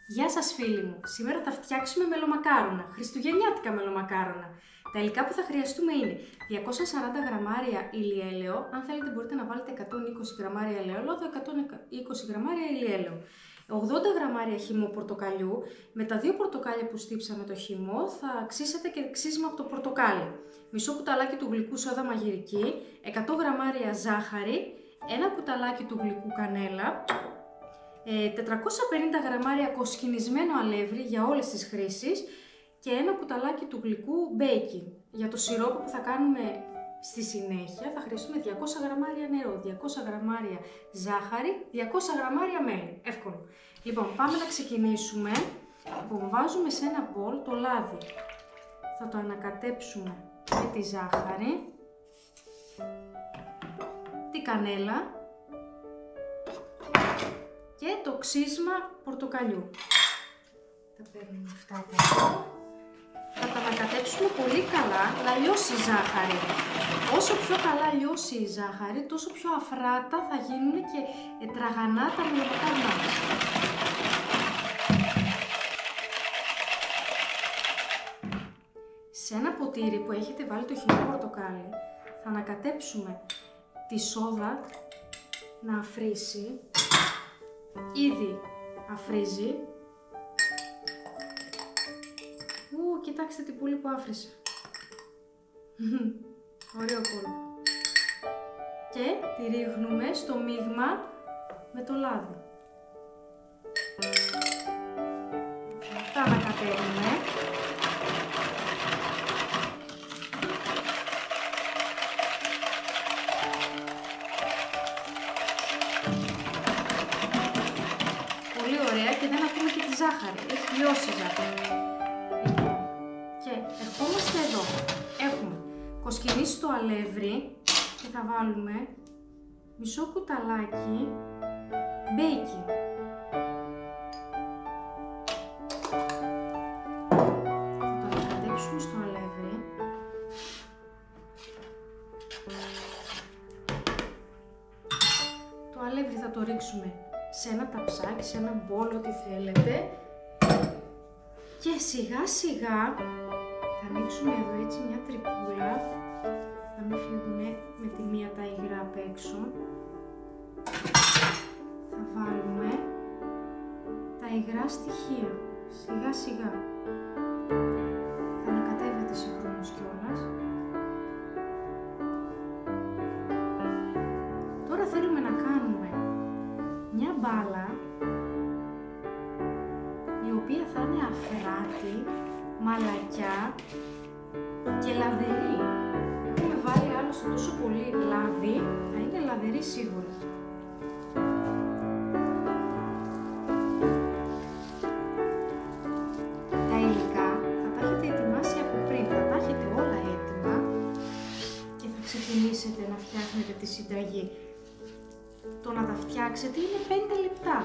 Γεια σας φίλοι μου! Σήμερα θα φτιάξουμε μελομακάρονα, χριστουγεννιάτικα μελομακάρονα. Τα υλικά που θα χρειαστούμε είναι 240 γραμμάρια ηλιέλαιο, αν θέλετε μπορείτε να βάλετε 120 γραμμάρια ελαιόλαδο, 120 γραμμάρια ηλιέλαιο. 80 γραμμάρια χυμό πορτοκαλιού, με τα 2 πορτοκάλια που στύψαμε το χυμό θα ξύσετε και ξύσμα από το πορτοκάλι. Μισό κουταλάκι του γλυκού σόδα μαγειρική, 100 γραμμάρια ζάχαρη, ένα κουταλάκι του γλυκού κανέλα, 450 γραμμάρια κοσκινισμένο αλεύρι για όλες τις χρήσεις και ένα κουταλάκι του γλυκού baking. Για το σιρόπι που θα κάνουμε στη συνέχεια θα χρειαστούμε 200 γραμμάρια νερό, 200 γραμμάρια ζάχαρη, 200 γραμμάρια μέλι. Εύκολο. Λοιπόν, πάμε να ξεκινήσουμε. Βάζουμε σε ένα μπολ το λάδι. Θα το ανακατέψουμε με τη ζάχαρη, τη κανέλα και το ξύσμα πορτοκαλιού. Τα παίρνουμε αυτά από εδώ. Θα τα ανακατέψουμε πολύ καλά να λιώσει η ζάχαρη. Όσο πιο καλά λιώσει η ζάχαρη, τόσο πιο αφράτα θα γίνουν και τραγανά τα μελομακάρονά μας. Σε ένα ποτήρι που έχετε βάλει το χυμό πορτοκάλι, θα ανακατέψουμε τη σόδα να αφρίσει. Ήδη αφρίζει. Κοιτάξτε τι πολύ που άφρισε. Ωραίο κόλπο. Και τη ρίχνουμε στο μείγμα με το λάδι. Τα ανακατεύουμε. Πολύ ωραία και δεν ακούμε και τη ζάχαρη. Έχει λιώσει η ζάχαρη. Και ερχόμαστε εδώ. Έχουμε κοσκινήσει το αλεύρι και θα βάλουμε μισό κουταλάκι baking. Θα το ανακατέψουμε στο αλεύρι. Το αλεύρι θα το ρίξουμε σε ένα ταψάκι, σε ένα μπολ, ό,τι θέλετε. Και σιγά σιγά θα ανοίξουμε εδώ έτσι μια τρυπούλα, να μην φύγουν με τη μία τα υγρά απ' έξω. Θα βάλουμε τα υγρά στοιχεία, σιγά σιγά. Θα ανακατεύεται συγχρόνως κιόλας. Τώρα θέλουμε να κάνουμε μια μπάλα η οποία θα είναι αφράτη, μαλακιά και λαδερή. Έχουμε βάλει άλλωστε τόσο πολύ λάδι, θα είναι λαδερή σίγουρα. Τα υλικά θα τα έχετε ετοιμάσει από πριν, θα τα έχετε όλα έτοιμα και θα ξεκινήσετε να φτιάχνετε τη συνταγή. Το να τα φτιάξετε είναι 5 λεπτά.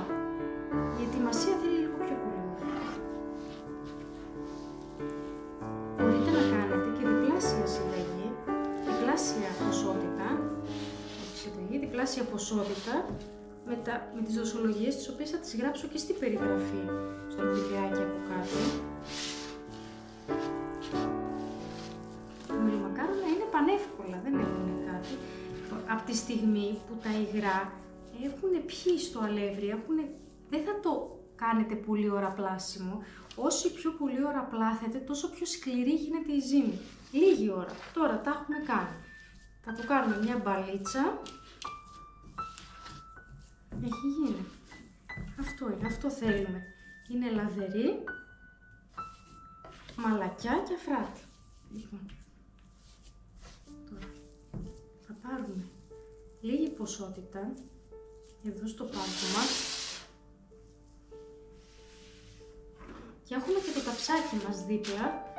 Η ετοιμασία θέλει λίγο πιο πολύ. Μπορείτε να κάνετε και διπλάσια συνταγή, διπλάσια ποσότητα, διπλάσια ποσότητα με τις δοσολογίες τις οποίες θα τις γράψω και στην περιγραφή, στο βιντεάκι από κάτω. Τα μελομακάρονα είναι πανεύκολα, δεν έχουν κάτι. Από τη στιγμή που τα υγρά έχουν πιει στο αλεύρι, δεν θα το κάνετε πολλή ώρα πλάσιμο. Όσο πιο πολλή ώρα πλάθετε, τόσο πιο σκληρή γίνεται η ζύμη. Λίγη ώρα. Τώρα τα έχουμε κάνει. Θα το κάνουμε μια μπαλίτσα. Έχει γίνει. Αυτό είναι, αυτό θέλουμε. Είναι λαδερή, μαλακιά και αφράτη. Λοιπόν, τώρα θα πάρουμε λίγη ποσότητα εδώ στο πάλτο μας. Και έχουμε και το ταψάκι μας δίπλα.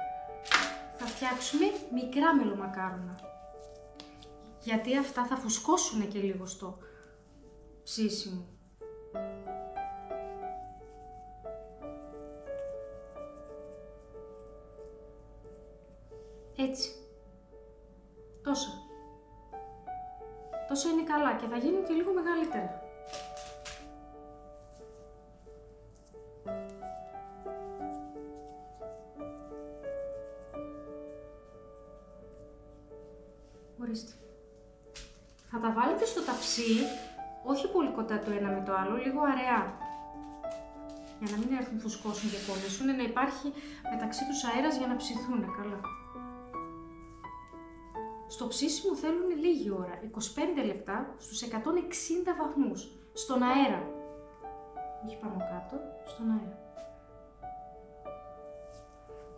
Θα φτιάξουμε μικρά μελομακάρονα. Γιατί αυτά θα φουσκώσουν και λίγο στο ψήσιμο. Έτσι. Τόσο είναι καλά και θα γίνουν και λίγο μεγαλύτερα. ορίστε. Θα τα βάλετε στο ταψί, όχι πολύ κοντά το ένα με το άλλο, λίγο αραιά. Για να μην έρθουν φουσκώσουν και κόλλησουν, να υπάρχει μεταξύ τους αέρας για να ψηθούν καλά. Στο ψήσιμο θέλουν λίγη ώρα, 25 λεπτά στους 160 βαθμούς, στον αέρα. Όχι πάνω κάτω, στον αέρα.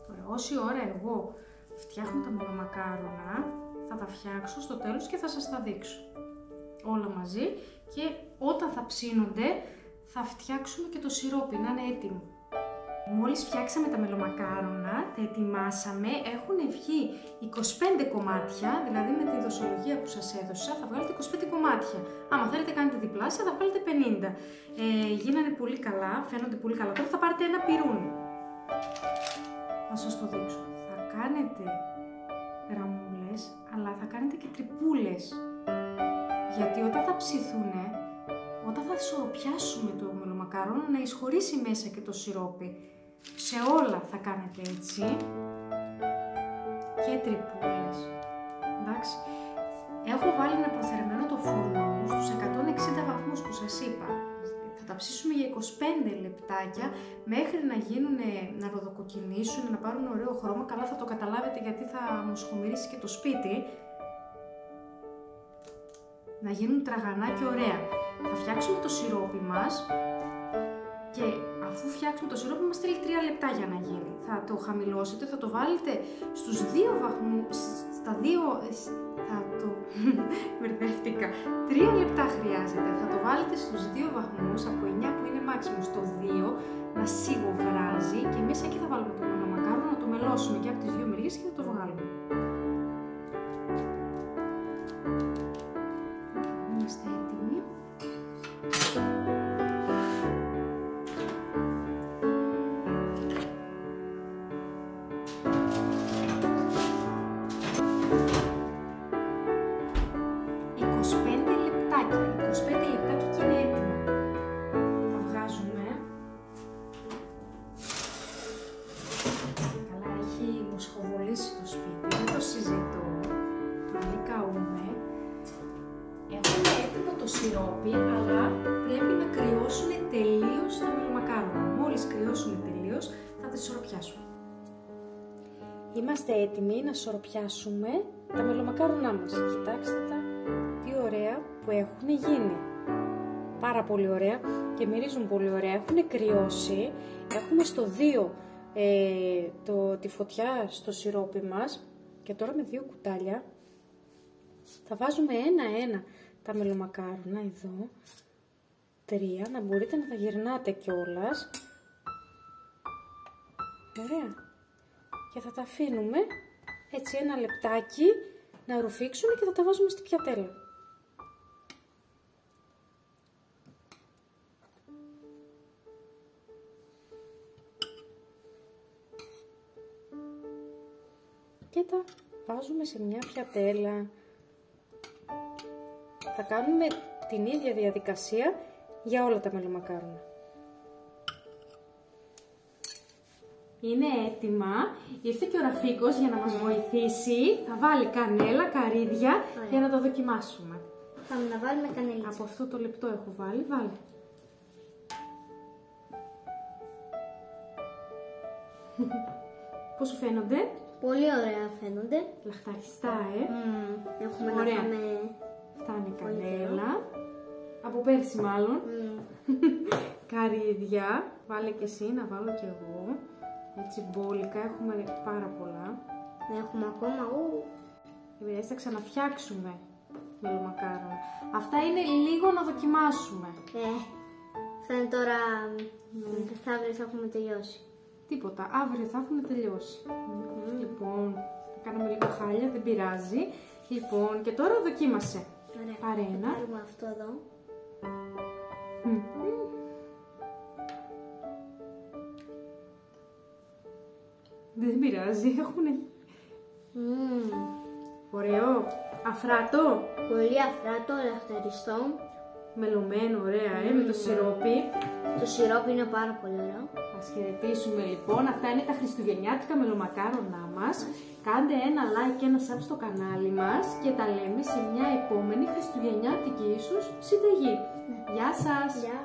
Τώρα, όση ώρα εγώ φτιάχνω τα μελομακάρονα, θα τα φτιάξω στο τέλος και θα σας τα δείξω. Όλα μαζί και όταν θα ψήνονται, θα φτιάξουμε και το σιρόπι, να είναι έτοιμο. Μόλις φτιάξαμε τα μελομακάρονα, τα ετοιμάσαμε, έχουν βγει 25 κομμάτια, δηλαδή με τη δοσολογία που σας έδωσα θα βγάλετε 25 κομμάτια. Άμα θέλετε κάνετε διπλάσια θα βγάλετε 50. Γίνανε πολύ καλά, φαίνονται πολύ καλά. Τώρα θα πάρετε ένα πιρούνι. Θα σας το δείξω. Θα κάνετε ραμούλες, αλλά θα κάνετε και τρυπούλες. Γιατί όταν θα ψηθούνε, όταν θα ισορροπιάσουμε το μελομακάρονο να εισχωρήσει μέσα και το σιρόπι. Σε όλα θα κάνετε έτσι. Και τρυπούλες. Εντάξει. Έχω βάλει ένα προθερμμένο το φούρνο μου στους 160 βαθμούς που σας είπα. Θα τα ψήσουμε για 25 λεπτάκια μέχρι να γίνουν, να ροδοκοκκινήσουν, να πάρουν ωραίο χρώμα. Καλά θα το καταλάβετε γιατί θα μου σχομυρίσει και το σπίτι. Να γίνουν τραγανά και ωραία. Θα φτιάξουμε το σιρόπι μας και αφού φτιάξουμε το σιρόπι μας θέλει 3 λεπτά για να γίνει. Θα το χαμηλώσετε, θα το βάλετε στους 2 βαθμούς, στα 2, θα το μπερδεύτηκα, 3 λεπτά χρειάζεται. Θα το βάλετε στους 2 βαθμούς, από 9 που είναι μάξιμο στο 2, να σιγοβράζει και μέσα εκεί θα βάλουμε το μελομακάρονο, να το μελώσουμε και από τις 2 μεριές και θα το βγάλουμε. Είμαστε έτοιμοι. Σιρόπι, αλλά πρέπει να κρυώσουν τελείως τα μελομακάρονα. Μόλις κρυώσουν τελείως, θα τα ισορροπιάσουμε. Είμαστε έτοιμοι να ισορροπιάσουμε τα μελομακάρονά μας. Κοιτάξτε τα, τι ωραία που έχουν γίνει. Πάρα πολύ ωραία και μυρίζουν πολύ ωραία. Έχουν κρυώσει. Έχουμε στο 2 τη φωτιά στο σιρόπι μας και τώρα με 2 κουτάλια θα βάζουμε ένα-ένα τα μελομακάρονα εδώ, 3, να μπορείτε να τα γυρνάτε κιόλας. Ωραία. Και θα τα αφήνουμε έτσι 1 λεπτάκι να ρουφήξουν και θα τα βάζουμε στη πιατέλα. Και τα βάζουμε σε μια πιατέλα. Θα κάνουμε την ίδια διαδικασία για όλα τα μελομακάρονα. Είναι έτοιμα. Ήρθε και ο Ραφίκος για να μας βοηθήσει. Θα βάλει κανέλα, καρύδια για να το δοκιμάσουμε. Θα να βάλουμε κανέλα. Από αυτό το λεπτό έχω βάλει. Βάλε. Πώς σου φαίνονται? Πολύ ωραία φαίνονται. Λαχταριστά, Έχουμε ωραία. να φάμε... Φτάνει κανέλα. Από πέρσι μάλλον. Καρύδια. Βάλε και εσύ, να βάλω και εγώ. Έτσι μπόλικα, έχουμε πάρα πολλά. Έχουμε ακόμα. Έτσι θα ξαναφτιάξουμε μελομακάρονα. Αυτά είναι λίγο να δοκιμάσουμε. Θα είναι τώρα... αύριο θα έχουμε τελειώσει. Τίποτα, αύριο θα έχουμε τελειώσει. Λοιπόν, θα κάνουμε λίγο χάλια, δεν πειράζει. Λοιπόν, και τώρα δοκίμασε. Ωραία. Πάρε ένα. Θα πάρουμε αυτό εδώ. Δεν πειράζει, έχουνε. Ωραίο. Αφράτο. Πολύ αφράτο, λαχταριστό. Μελωμένο, ωραία, με το σιρόπι. Το σιρόπι είναι πάρα πολύ ωραίο. Ας χαιρετήσουμε λοιπόν. Αυτά είναι τα χριστουγεννιάτικα μελομακάρονά μας. Κάντε ένα like και ένα sub στο κανάλι μας και τα λέμε σε μια επόμενη χριστουγεννιάτικη ίσως συνταγή. Γεια σας! Γεια!